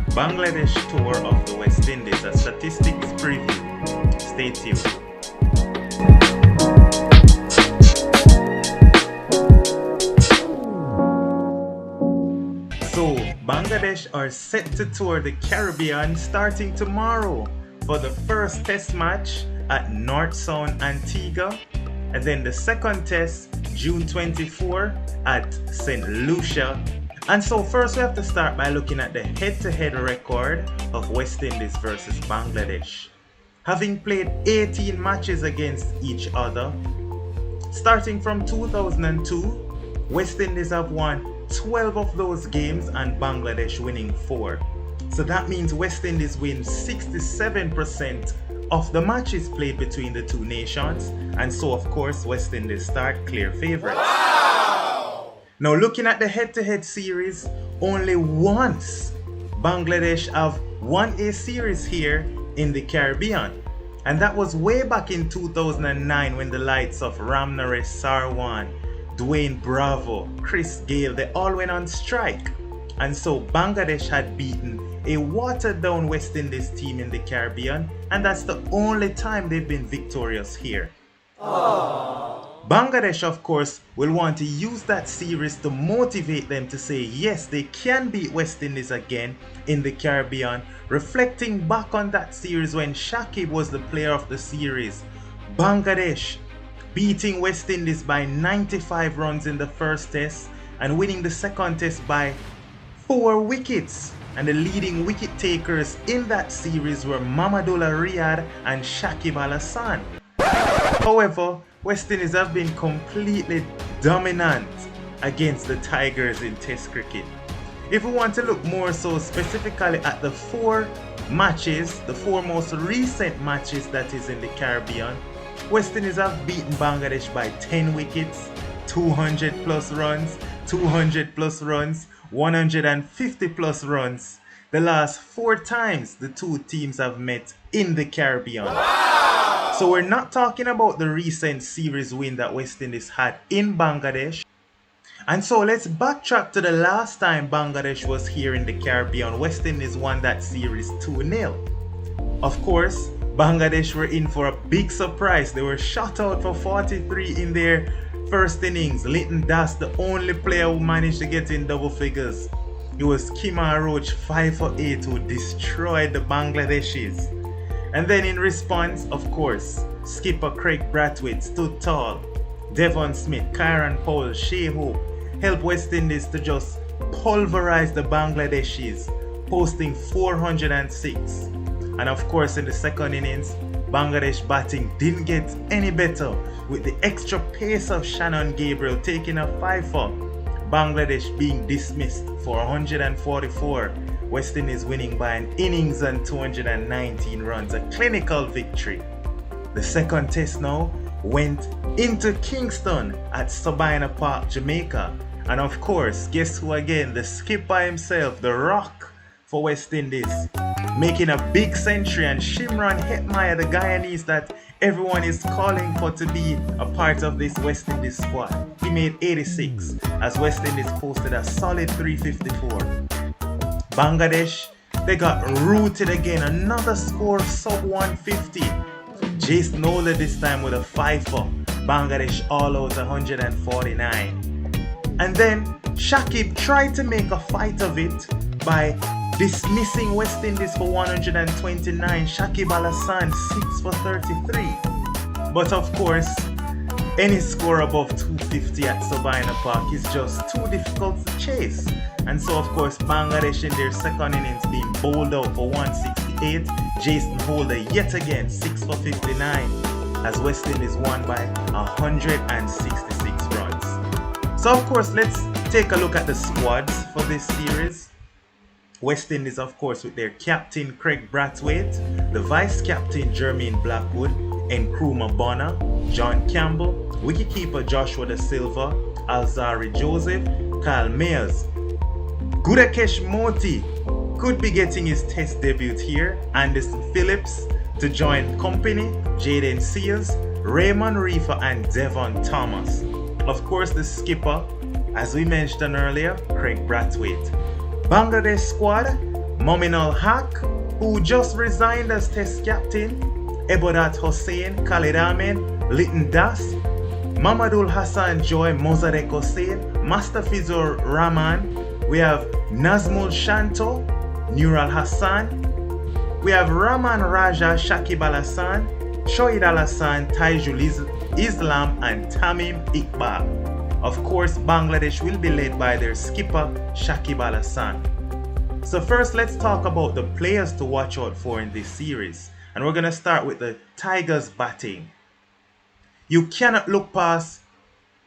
Bangladesh tour of the West Indies, a statistics preview. Stay tuned. So, Bangladesh are set to tour the Caribbean starting tomorrow for the first test match at North Sound, Antigua, and then the second test June 24 at St. Lucia. And so first we have to start by looking at the head-to-head record of West Indies versus Bangladesh. Having played 18 matches against each other, starting from 2002, West Indies have won 12 of those games and Bangladesh winning 4. So that means West Indies win 67% of the matches played between the two nations, and so of course West Indies start clear favorites. Wow! Now looking at the head-to-head series, only once Bangladesh have won a series here in the Caribbean, and that was way back in 2009 when the likes of Ramnaresh Sarwan, Dwayne Bravo, Chris Gale, they all went on strike, and so Bangladesh had beaten a watered down West Indies team in the Caribbean, and that's the only time they've been victorious here. Aww. Bangladesh, of course, will want to use that series to motivate them to say yes, they can beat West Indies again in the Caribbean, reflecting back on that series when Shakib was the player of the series. Bangladesh beating West Indies by 95 runs in the first test and winning the second test by 4 wickets. And the leading wicket takers in that series were Mamadullah Riyad and Shakib Al Hassan. However, West Indies have been completely dominant against the Tigers in Test cricket. If we want to look more so specifically at the 4 matches, the 4 most recent matches that is in the Caribbean, West Indies have beaten Bangladesh by 10 wickets, 200 plus runs, 200 plus runs, 150 plus runs. The last 4 times the two teams have met in the Caribbean. Wow! So we're not talking about the recent series win that West Indies had in Bangladesh. And so let's backtrack to the last time Bangladesh was here in the Caribbean. West Indies won that series 2-0. Of course, Bangladesh were in for a big surprise. They were shut out for 43 in their first innings. Leighton Das, the only player who managed to get in double figures. It was Kimar Roach 5 for 8 who destroyed the Bangladeshis. And then in response, of course, skipper Craig Brathwaite stood tall. Devon Smith, Kyron Powell, Shea Hope helped West Indies to just pulverize the Bangladeshis, posting 406. And of course in the second innings, Bangladesh batting didn't get any better with the extra pace of Shannon Gabriel taking a 5-for, Bangladesh being dismissed for 144, West Indies winning by an innings and 219 runs, a clinical victory. The second test now went into Kingston at Sabina Park, Jamaica, and of course, guess who again? The skipper himself, the Rock for West Indies, making a big century, and Shimron Hetmyer, the Guyanese that everyone is calling for to be a part of this West Indies squad. He made 86 as West Indies posted a solid 354. Bangladesh, they got rooted again, another score sub 150. Jason Ola this time with a 5-for, Bangladesh all out 149. And then Shakib tried to make a fight of it by dismissing West Indies for 129, Shakib Al Hassan 6 for 33. But of course, any score above 250 at Sabina Park is just too difficult to chase. And so of course, Bangladesh in their second innings being bowled out for 168, Jason Holder yet again 6 for 59 as West Indies won by 166 runs. So of course, let's take a look at the squads for this series. West Indies, of course, with their captain Craig Brathwaite, the vice captain Jermaine Blackwood, Nkrumah Bonner, John Campbell, wicketkeeper Joshua Da Silva, Alzari Joseph, Kyle Mayers. Gudakesh Moti could be getting his test debut here. Anderson Phillips to join company, Jaden Sears, Raymond Reefer and Devon Thomas. Of course, the skipper, as we mentioned earlier, Craig Brathwaite. Bangladesh squad, Mominul Haq, who just resigned as Test captain, Ebodat Hossein, Khalid Ahmed, Litton Das, Mamadul Hassan Joy, Mozadek Hossein, Mustafizur Rahman, we have Nazmul Shanto, Nural Hassan, we have Rahman Raja, Shakib Al Hassan, Shoaib Al Hassan, Taijul Islam, and Tamim Iqbal. Of course, Bangladesh will be led by their skipper, Shakib Al Hassan. So first, let's talk about the players to watch out for in this series. And we're going to start with the Tigers batting. You cannot look past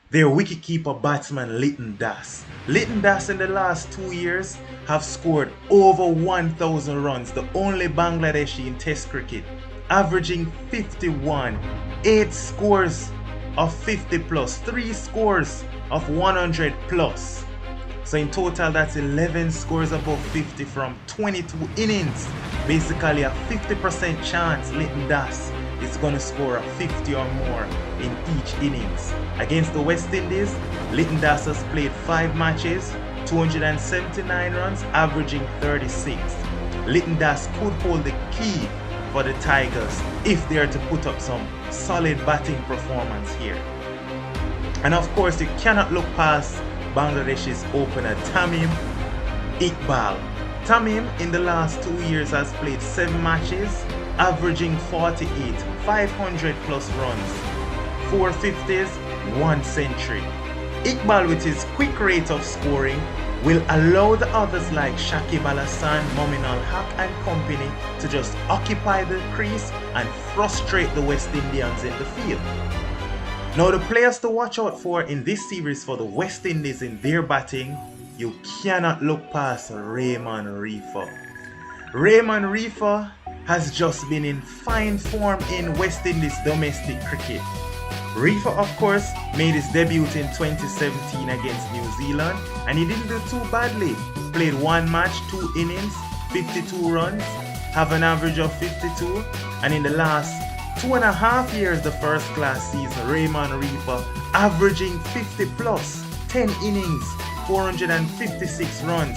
their wicketkeeper batsman Litton Das. Litton Das in the last 2 years have scored over 1,000 runs, the only Bangladeshi in Test cricket, averaging 51, 8 scores of 50 plus, 3 scores of 100 plus. So in total, that's 11 scores above 50 from 22 innings. Basically a 50% chance Litton Das is going to score a 50 or more in each innings. Against the West Indies, Litton Das has played 5 matches, 279 runs, averaging 36. Litton Das could hold the key for the Tigers if they are to put up some solid batting performance here. And of course, you cannot look past Bangladesh's opener Tamim Iqbal. Tamim in the last 2 years has played 7 matches, averaging 48, 500 plus runs, 4 50s, 1 century. Iqbal, with his quick rate of scoring, will allow the others like Shakib Al Hassan, Mominul Haq and company to just occupy the crease and frustrate the West Indians in the field. Now the players to watch out for in this series for the West Indies in their batting, you cannot look past Raymond Reifer. Raymond Reifer has just been in fine form in West Indies domestic cricket. Reifer, of course, made his debut in 2017 against New Zealand and he didn't do too badly. Played 1 match, 2 innings, 52 runs, have an average of 52, and in the last 2.5 years, the first class season, Raymond Reifer averaging 50 plus, 10 innings, 456 runs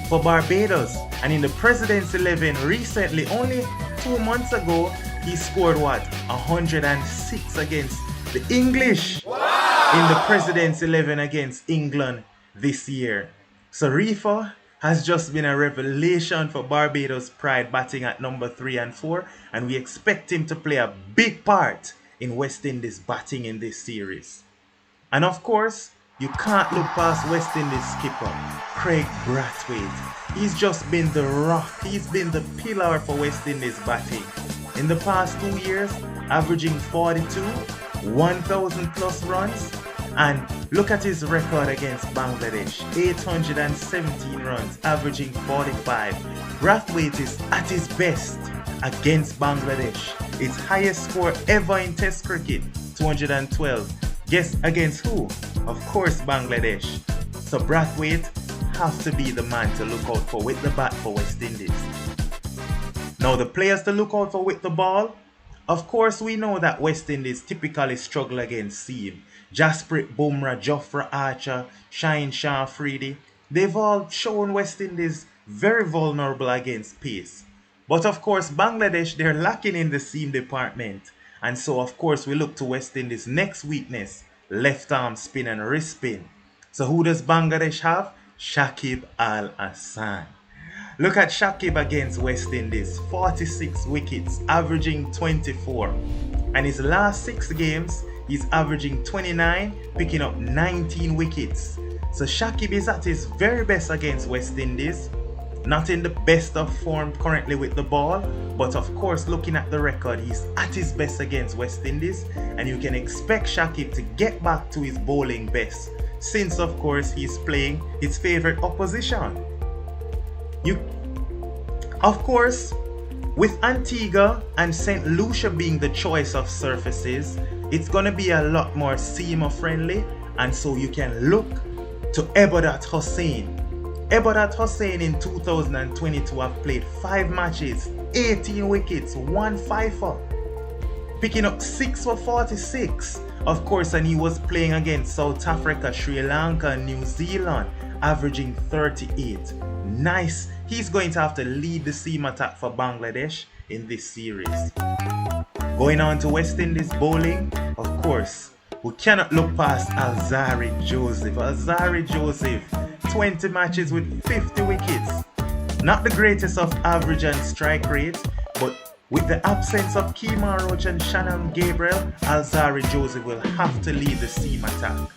for Barbados. And in the President's 11 recently, only 2 months ago, he scored 106 against the English. Wow! In the President's 11 against England this year. So Reifer has just been a revelation for Barbados pride, batting at number 3 and 4, and we expect him to play a big part in West Indies batting in this series. And of course, you can't look past West Indies skipper Craig Brathwaite. He's just been the rock, he's been the pillar for West Indies batting. In the past 2 years, averaging 42, 1,000 plus runs, and look at his record against Bangladesh, 817 runs, averaging 45. Brathwaite is at his best against Bangladesh. His highest score ever in Test cricket, 212. Guess against who? Of course, Bangladesh. So Brathwaite has to be the man to look out for with the bat for West Indies. Now the players to look out for with the ball. Of course, we know that West Indies typically struggle against seam. Jasprit Bumrah, Jofra Archer, Shaheen Shah Afridi, they've all shown West Indies very vulnerable against pace. But of course, Bangladesh, they're lacking in the seam department. And so of course, we look to West Indies' next weakness, left arm spin and wrist spin. So who does Bangladesh have? Shakib Al Hassan. Look at Shakib against West Indies, 46 wickets, averaging 24. And his last 6 games, he's averaging 29, picking up 19 wickets. So Shakib is at his very best against West Indies. Not in the best of form currently with the ball, but of course looking at the record, he's at his best against West Indies. And you can expect Shakib to get back to his bowling best, since of course he's playing his favorite opposition. Of course, with Antigua and St. Lucia being the choice of surfaces, it's going to be a lot more seamer friendly, and so you can look to Ebodat Hossein. Ebodat Hossein in 2022 have played 5 matches, 18 wickets, 1 fifer, picking up 6 for 46. Of course, and he was playing against South Africa, Sri Lanka, and New Zealand, averaging 38. Nice He's going to have to lead the seam attack for Bangladesh in this series. Going on to West Indies bowling, of course, we cannot look past Alzarri Joseph. Alzarri Joseph, 20 matches with 50 wickets. Not the greatest of average and strike rate, but with the absence of Kemar Roach and Shannon Gabriel, Alzarri Joseph will have to lead the seam attack.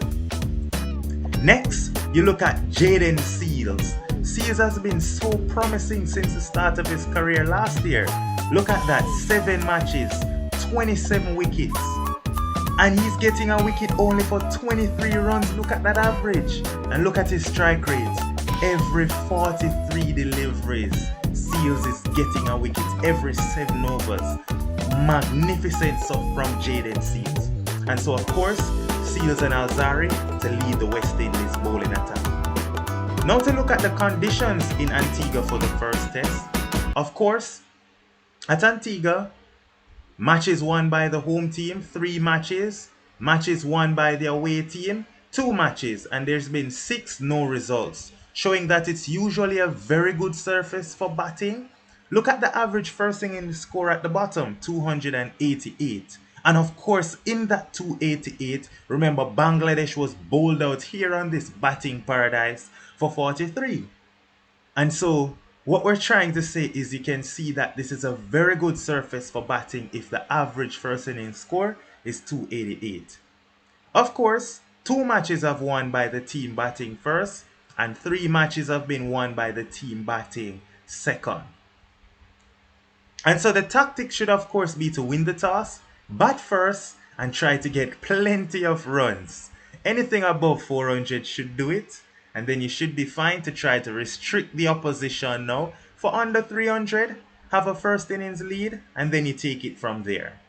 Next, you look at Jaden Seals. Seals has been so promising since the start of his career last year. Look at that, 7 matches, 27 wickets. And he's getting a wicket only for 23 runs. Look at that average. And look at his strike rate. Every 43 deliveries, Seals is getting a wicket every 7 overs. Magnificent stuff from Jaden Seals. And so of course, Seals and Alzarri to lead the West Indies bowling attack. Now to look at the conditions in Antigua for the first test. Of course, at Antigua, matches won by the home team, 3 matches. Matches won by the away team, 2 matches. And there's been 6 no results, showing that it's usually a very good surface for batting. Look at the average first inning score at the bottom, 288. And of course, in that 288, remember Bangladesh was bowled out here on this batting paradise for 43. And so what we're trying to say is you can see that this is a very good surface for batting if the average first inning score is 288. Of course, 2 matches have won by the team batting first and 3 matches have been won by the team batting second. And so the tactic should of course be to win the toss, bat first, and try to get plenty of runs. Anything above 400 should do it, and then you should be fine to try to restrict the opposition now. For under 300, have a first innings lead, and then you take it from there.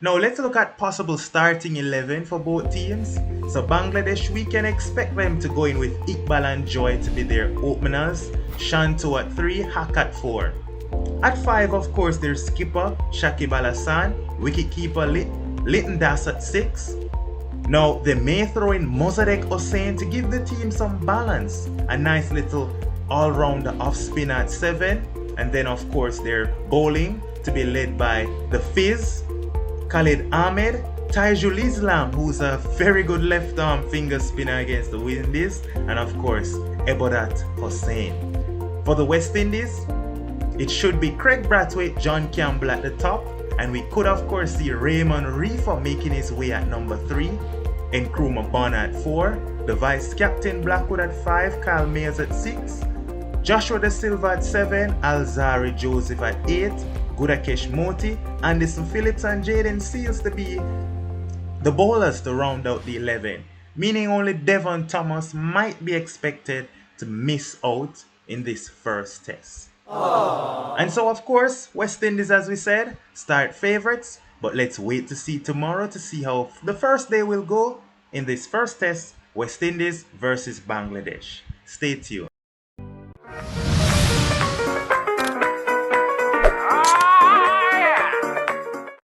Now let's look at possible starting 11 for both teams. So Bangladesh, we can expect them to go in with Iqbal and Joy to be their openers, Shanto at 3, Haq at 4. At 5, of course, there's skipper Shakib Al Hassan, wicketkeeper Litton Das at 6. Now, they may throw in Mossadegh Hossain to give the team some balance. A nice little all-rounder off-spinner at 7. And then, of course, they're bowling to be led by the Fizz, Khalid Ahmed, Taijul Islam, who's a very good left-arm finger spinner against the Windies, and of course, Ebodat Hossain. For the West Indies, it should be Craig Brathwaite, John Campbell at the top, and we could of course see Raymond Reefer making his way at number 3, Nkrumah Bonner at 4, the vice-captain Blackwood at 5, Kyle Mayers at 6, Joshua De Silva at 7, Alzarri Joseph at 8, Gudakesh Moti, Anderson Phillips and Jaden Seals to be the bowlers to round out the 11, meaning only Devon Thomas might be expected to miss out in this first test. Aww. And so of course, West Indies, as we said, start favourites, but let's wait to see tomorrow to see how the first day will go in this first test, West Indies versus Bangladesh. Stay tuned.